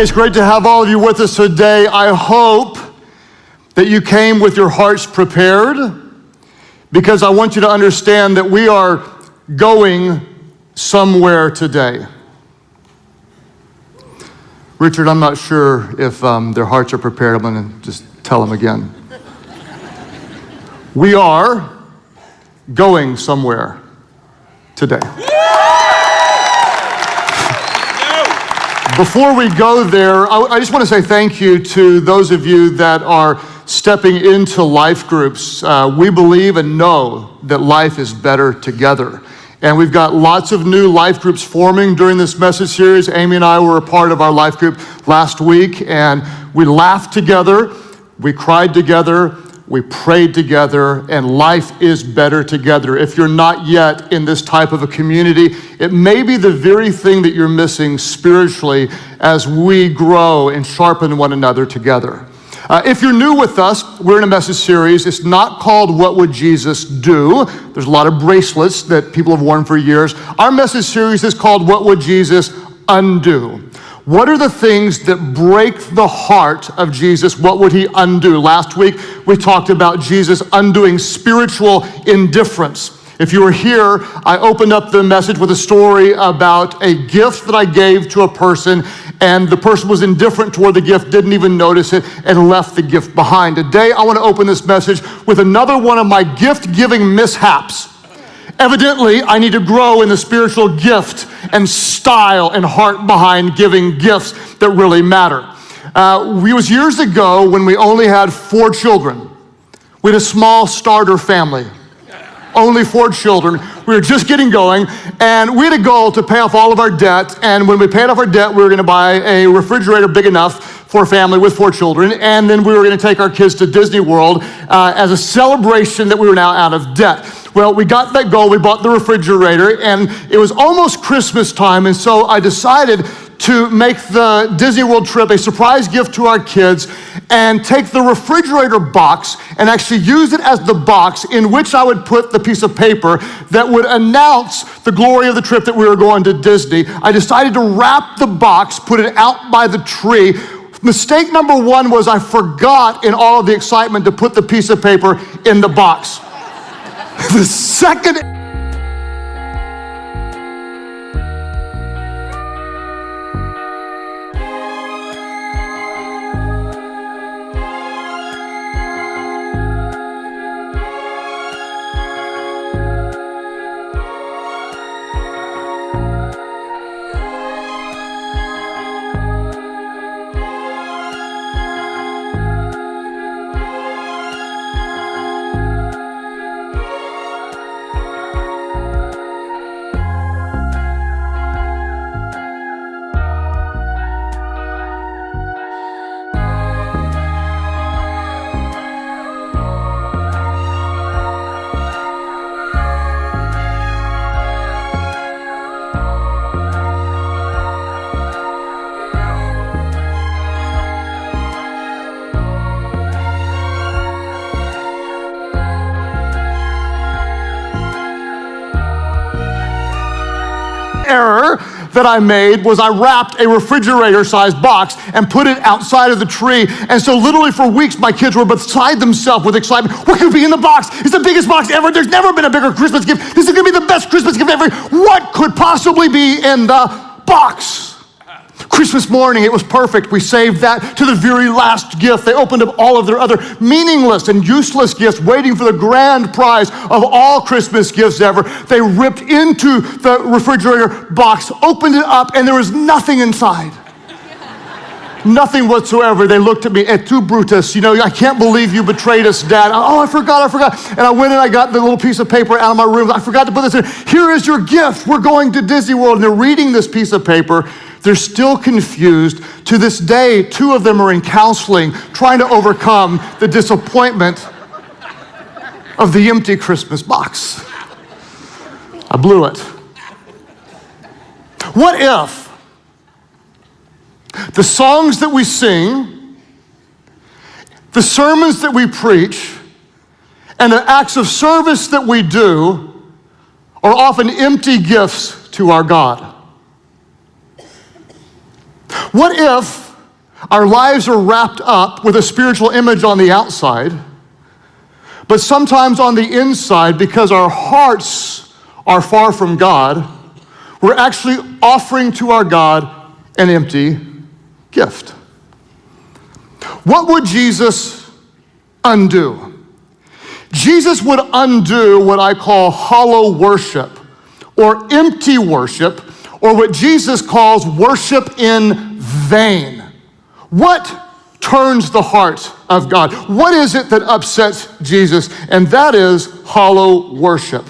Hey, it's great to have all of you with us today. I hope that you came with your hearts prepared, because I want you to understand that we are going somewhere today. Richard, I'm not sure if their hearts are prepared. I'm going to just tell them again. We are going somewhere today. Before we go there, I just want to say thank you to those of you that are stepping into life groups. We believe and know that life is better together. And we've got lots of new life groups forming during this message series. Amy and I were a part of our life group last week, and we laughed together, we cried together, we prayed together, and life is better together. If you're not yet in this type of a community, it may be the very thing that you're missing spiritually as we grow and sharpen one another together. If you're new with us, we're in a message series. It's not called What Would Jesus Do? There's a lot of bracelets that people have worn for years. Our message series is called What Would Jesus Undo? What are the things that break the heart of Jesus? What would he undo? Last week, we talked about Jesus undoing spiritual indifference. If you were here, I opened up the message with a story about a gift that I gave to a person, and the person was indifferent toward the gift, didn't even notice it, and left the gift behind. Today, I want to open this message with another one of my gift-giving mishaps. Evidently, I need to grow in the spiritual gift and style and heart behind giving gifts that really matter. It was years ago when we only had 4 children. We had a small starter family. Only 4 children. We were just getting going, and we had a goal to pay off all of our debt, and when we paid off our debt, we were gonna buy a refrigerator big enough for a family with 4 children, and then we were gonna take our kids to Disney World as a celebration that we were now out of debt. Well, we got that goal, we bought the refrigerator, and it was almost Christmas time, and so I decided to make the Disney World trip a surprise gift to our kids and take the refrigerator box and actually use it as the box in which I would put the piece of paper that would announce the glory of the trip that we were going to Disney. I decided to wrap the box, put it out by the tree. Mistake number 1 was I forgot in all of the excitement to put the piece of paper in the box. The second error that I made was I wrapped a refrigerator-sized box and put it outside of the tree. And so literally for weeks, my kids were beside themselves with excitement. What could be in the box? It's the biggest box ever. There's never been a bigger Christmas gift. This is gonna be the best Christmas gift ever. What could possibly be in the box? Christmas morning, it was perfect. We saved that to the very last gift. They opened up all of their other meaningless and useless gifts, waiting for the grand prize of all Christmas gifts ever. They ripped into the refrigerator box, opened it up, and there was nothing inside. Nothing whatsoever. They looked at me, et tu Brutus, you know, I can't believe you betrayed us, Dad. Oh, I forgot. And I went and I got the little piece of paper out of my room. I forgot to put this in. Here is your gift. We're going to Disney World. And they're reading this piece of paper. They're still confused. To this day, 2 of them are in counseling, trying to overcome the disappointment of the empty Christmas box. I blew it. What if the songs that we sing, the sermons that we preach, and the acts of service that we do are often empty gifts to our God? What if Our lives are wrapped up with a spiritual image on the outside, but sometimes on the inside, because our hearts are far from God, we're actually offering to our God an empty gift. What would Jesus undo? Jesus would undo what I call hollow worship or empty worship, or what Jesus calls worship in vain. What turns the heart of God? What is it that upsets Jesus? And that is hollow worship.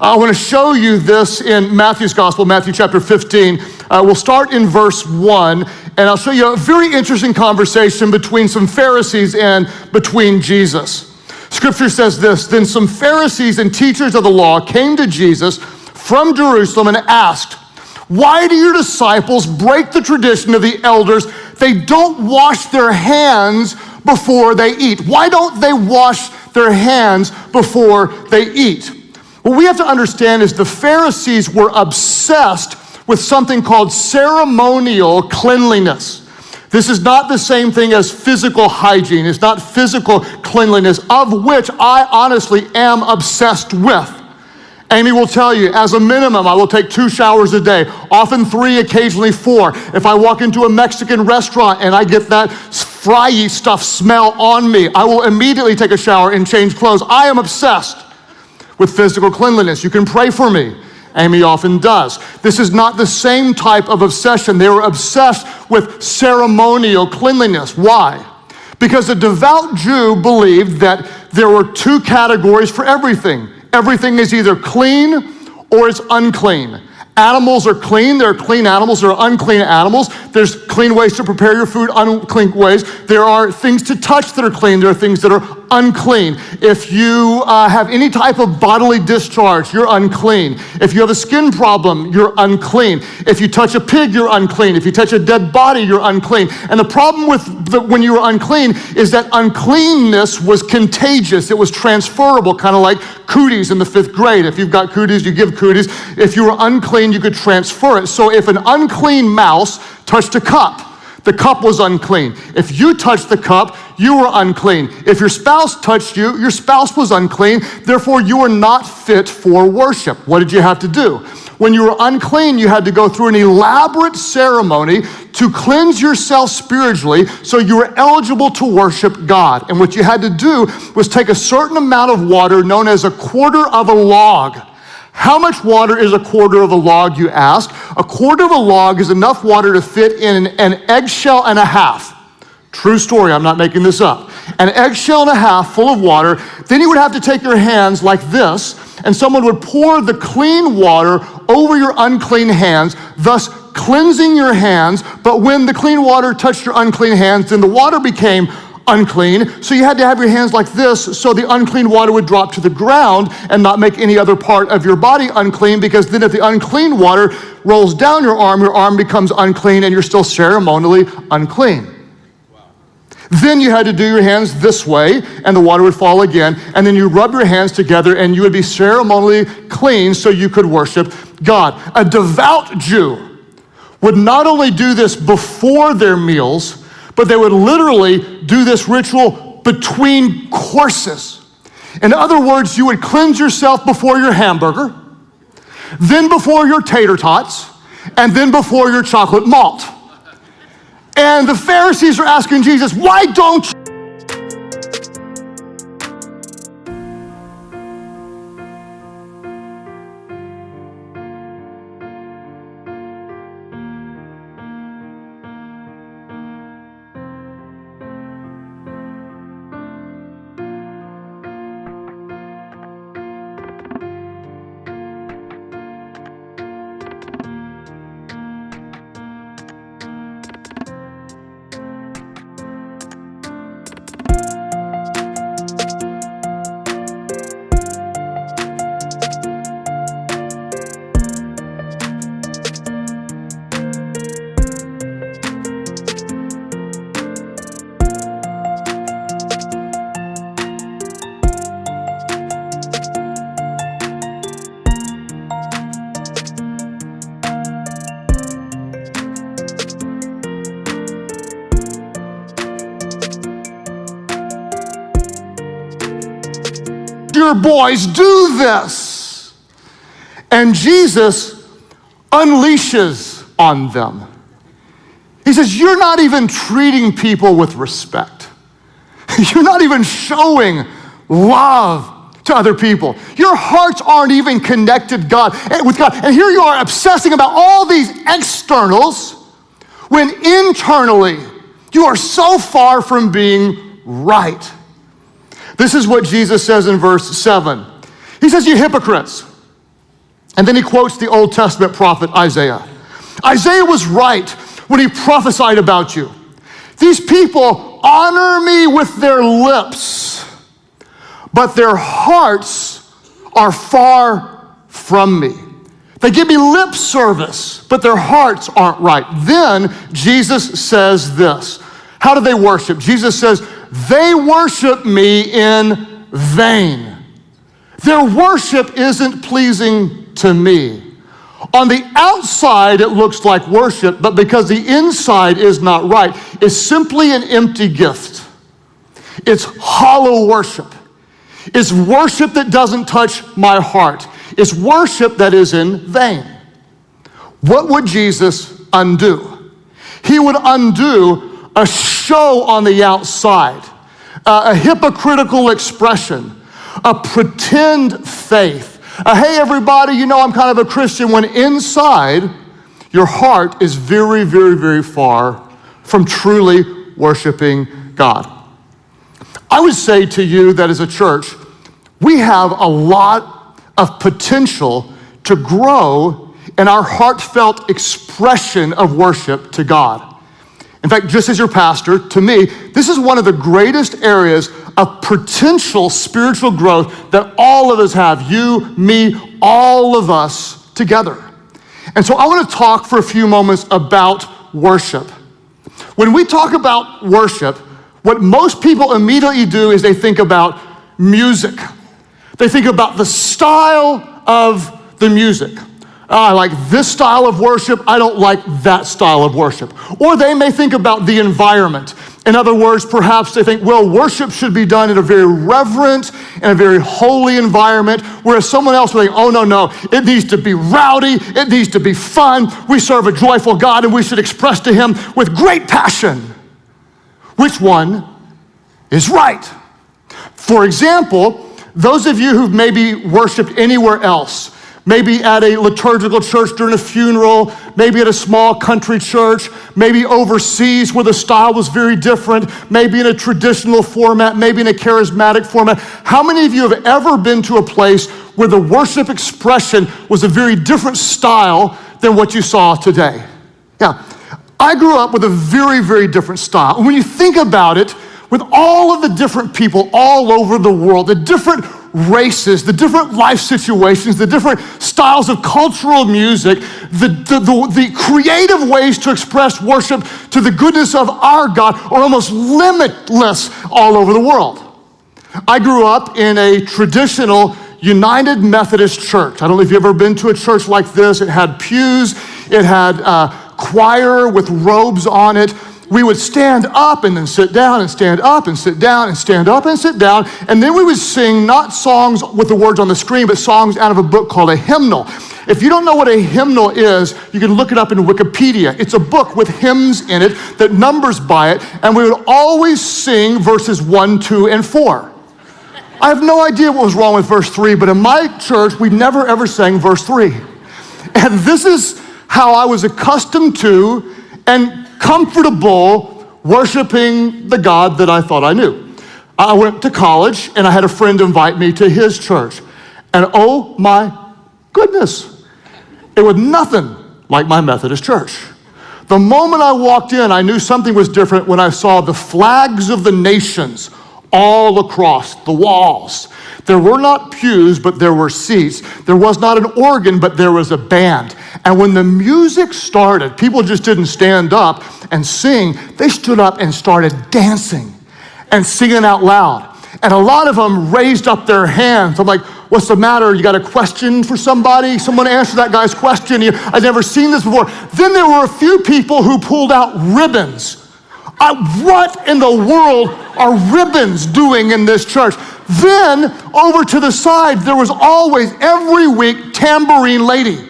I want to show you this in Matthew's gospel, Matthew chapter 15. We'll start in verse 1, and I'll show you a very interesting conversation between some Pharisees and between Jesus. Scripture says this: Then some Pharisees and teachers of the law came to Jesus from Jerusalem and asked, "Why do your disciples break the tradition of the elders? They don't wash their hands before they eat." Why don't they wash their hands before they eat? What we have to understand is the Pharisees were obsessed with something called ceremonial cleanliness. This is not the same thing as physical hygiene. It's not physical cleanliness, of which I honestly am obsessed with. Amy will tell you, as a minimum, I will take 2 showers a day, often 3, occasionally 4. If I walk into a Mexican restaurant and I get that fry-y stuff smell on me, I will immediately take a shower and change clothes. I am obsessed with physical cleanliness. You can pray for me. Amy often does. This is not the same type of obsession. They were obsessed with ceremonial cleanliness. Why? Because a devout Jew believed that there were 2 categories for everything. Everything is either clean or it's unclean. Animals are clean. There are clean animals. There are unclean animals. There's clean ways to prepare your food, unclean ways. There are things to touch that are clean. There are things that are unclean. If you have any type of bodily discharge, you're unclean. If you have a skin problem, you're unclean. If you touch a pig, you're unclean. If you touch a dead body, you're unclean. And the problem with when you were unclean is that uncleanness was contagious. It was transferable, kind of like cooties in the 5th grade. If you've got cooties, you give cooties. If you were unclean, you could transfer it. So if an unclean mouse touched a cup, the cup was unclean. If you touched the cup, you were unclean. If your spouse touched you, your spouse was unclean. Therefore, you were not fit for worship. What did you have to do? When you were unclean, you had to go through an elaborate ceremony to cleanse yourself spiritually so you were eligible to worship God. And what you had to do was take a certain amount of water known as a quarter of a log. How much water is a quarter of a log, you ask? A quarter of a log is enough water to fit in an eggshell and a half. True story, I'm not making this up. An eggshell and a half full of water. Then you would have to take your hands like this, and someone would pour the clean water over your unclean hands, thus cleansing your hands. But when the clean water touched your unclean hands, then the water became unclean. So you had to have your hands like this so the unclean water would drop to the ground and not make any other part of your body unclean, because then if the unclean water rolls down your arm becomes unclean and you're still ceremonially unclean. Then you had to do your hands this way, and the water would fall again, and then you rub your hands together, and you would be ceremonially clean so you could worship God. A devout Jew would not only do this before their meals, but they would literally do this ritual between courses. In other words, you would cleanse yourself before your hamburger, then before your tater tots, and then before your chocolate malt. And the Pharisees are asking Jesus, why don't you? your boys do this. And Jesus unleashes on them. He says, you're not even treating people with respect. You're not even showing love to other people. Your hearts aren't even connected with God. And here you are obsessing about all these externals when internally you are so far from being right. This is what Jesus says in verse 7. He says, you hypocrites. And then he quotes the Old Testament prophet Isaiah. Isaiah was right when he prophesied about you. These people honor me with their lips, but their hearts are far from me. They give me lip service, but their hearts aren't right. Then Jesus says this. How do they worship? Jesus says, they worship me in vain. Their worship isn't pleasing to me. On the outside, it looks like worship, but because the inside is not right, it's simply an empty gift. It's hollow worship. It's worship that doesn't touch my heart. It's worship that is in vain. What would Jesus undo? He would undo a show on the outside, a hypocritical expression, a pretend faith. Hey everybody, you know I'm kind of a Christian, when inside your heart is very, very, very far from truly worshiping God. I would say to you that as a church, we have a lot of potential to grow in our heartfelt expression of worship to God. In fact, just as your pastor, to me, this is one of the greatest areas of potential spiritual growth that all of us have. You, me, all of us together. And so I want to talk for a few moments about worship. When we talk about worship, what most people immediately do is they think about music. They think about the style of the music. I like this style of worship, I don't like that style of worship. Or they may think about the environment. In other words, perhaps they think, well, worship should be done in a very reverent and a very holy environment, whereas someone else will think, oh, no, it needs to be rowdy, it needs to be fun. We serve a joyful God and we should express to him with great passion. Which one is right? For example, those of you who've maybe worshiped anywhere else, maybe at a liturgical church during a funeral, maybe at a small country church, maybe overseas where the style was very different, maybe in a traditional format, maybe in a charismatic format. How many of you have ever been to a place where the worship expression was a very different style than what you saw today? Yeah, I grew up with a very, very different style. And when you think about it, with all of the different people all over the world, the different races, the different life situations, the different styles of cultural music, the creative ways to express worship to the goodness of our God are almost limitless all over the world. I grew up in a traditional United Methodist church. I don't know if you've ever been to a church like this. It had pews, it had choir with robes on it. We would stand up and then sit down and stand up and sit down and stand up and sit down. And then we would sing not songs with the words on the screen, but songs out of a book called a hymnal. If you don't know what a hymnal is, you can look it up in Wikipedia. It's a book with hymns in it that numbers by it. And we would always sing verses 1, 2, and 4. I have no idea what was wrong with verse 3, but in my church, we never ever sang verse 3. And this is how I was accustomed to and comfortable worshiping the God that I thought I knew. I went to college and I had a friend invite me to his church. And oh my goodness, it was nothing like my Methodist church. The moment I walked in, I knew something was different when I saw the flags of the nations all across the walls. There were not pews, but there were seats. There was not an organ, but there was a band. And when the music started, people just didn't stand up and sing. They stood up and started dancing and singing out loud. And a lot of them raised up their hands. I'm like, what's the matter? You got a question for somebody? Someone answer that guy's question. I've never seen this before. Then there were a few people who pulled out ribbons. What in the world are ribbons doing in this church? Then, over to the side, there was always, every week, Tambourine Lady.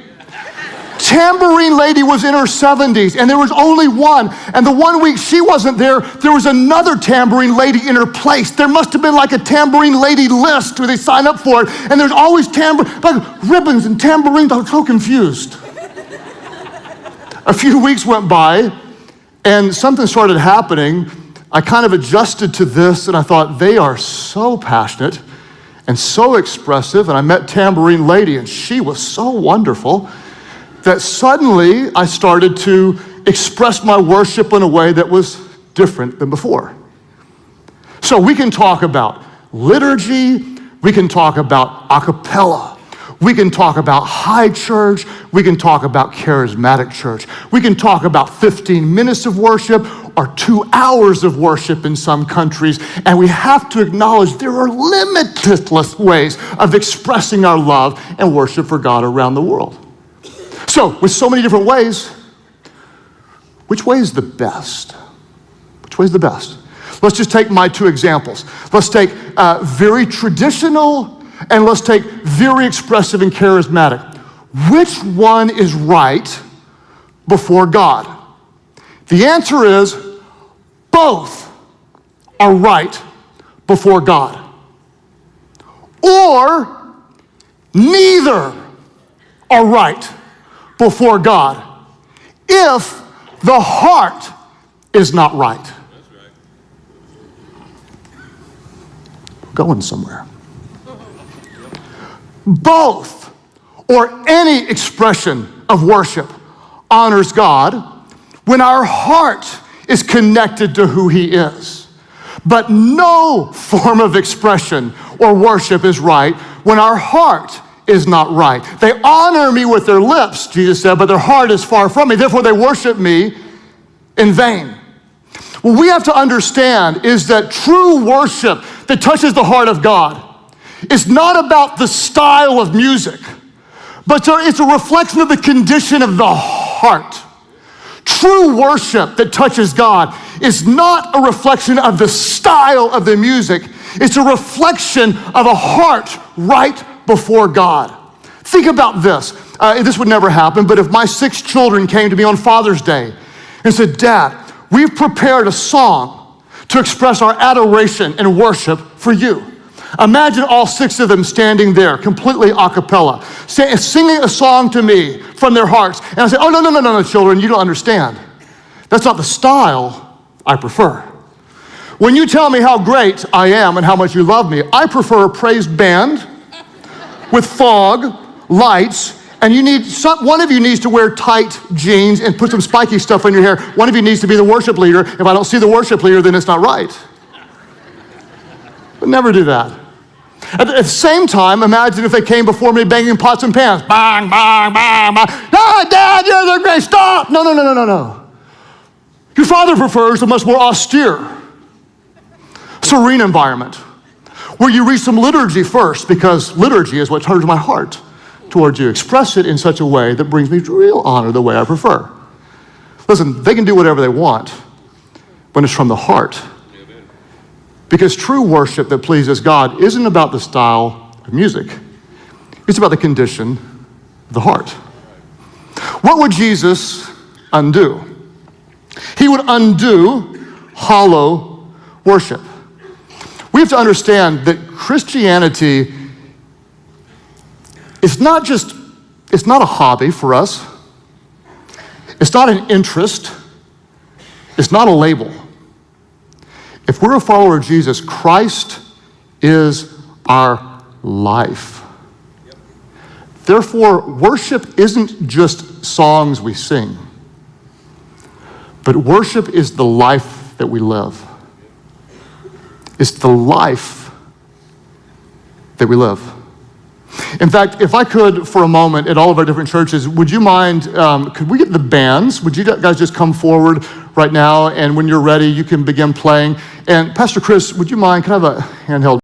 Tambourine Lady was in her 70s, and there was only one. And the one week she wasn't there, there was another Tambourine Lady in her place. There must have been like a Tambourine Lady list where they sign up for it, and there's always like ribbons and tambourines. I was so confused. A few weeks went by, and something started happening. I kind of adjusted to this, and I thought, they are so passionate and so expressive. And I met Tambourine Lady, and she was so wonderful that suddenly I started to express my worship in a way that was different than before. So we can talk about liturgy, we can talk about a cappella, we can talk about high church, we can talk about charismatic church, we can talk about 15 minutes of worship or 2 hours of worship in some countries, and we have to acknowledge there are limitless ways of expressing our love and worship for God around the world. So, with so many different ways, which way is the best? Which way is the best? Let's just take my 2 examples. Let's take very traditional, and let's take very expressive and charismatic. Which one is right before God? The answer is both are right before God. Or neither are right before God if the heart is not right. That's right. Going somewhere. Both or any expression of worship honors God when our heart is connected to who He is. But no form of expression or worship is right when our heart is not right. They honor me with their lips, Jesus said, but their heart is far from me. Therefore, they worship me in vain. What we have to understand is that true worship that touches the heart of God is not about the style of music, but it's a reflection of the condition of the heart. True worship that touches God is not a reflection of the style of the music. It's a reflection of a heart right before God. Think about this. This would never happen, but if my 6 children came to me on Father's Day and said, Dad, we've prepared a song to express our adoration and worship for you. Imagine all 6 of them standing there, completely a cappella, singing a song to me from their hearts. And I say, oh, no, children, you don't understand. That's not the style I prefer. When you tell me how great I am and how much you love me, I prefer a praise band with fog, lights, and one of you needs to wear tight jeans and put some spiky stuff on your hair. One of you needs to be the worship leader. If I don't see the worship leader, then it's not right. But never do that. At the same time, imagine if they came before me banging pots and pans. Bang, bang, bang, bang. Ah, Dad, you're the great, stop. No. Your Father prefers a much more austere, serene environment where you read some liturgy first, because liturgy is what turns my heart towards you. Express it in such a way that brings me real honor the way I prefer. Listen, they can do whatever they want when it's from the heart. Because true worship that pleases God isn't about the style of music. It's about the condition of the heart. What would Jesus undo? He would undo hollow worship. We have to understand that Christianity is not a hobby for us. It's not an interest. It's not a label. If we're a follower of Jesus, Christ is our life. Therefore, worship isn't just songs we sing, but worship is the life that we live. It's the life that we live. In fact, if I could, for a moment, at all of our different churches, would you mind, could we get the bands? Would you guys just come forward right now, and when you're ready, you can begin playing. And Pastor Chris, would you mind, can I have a handheld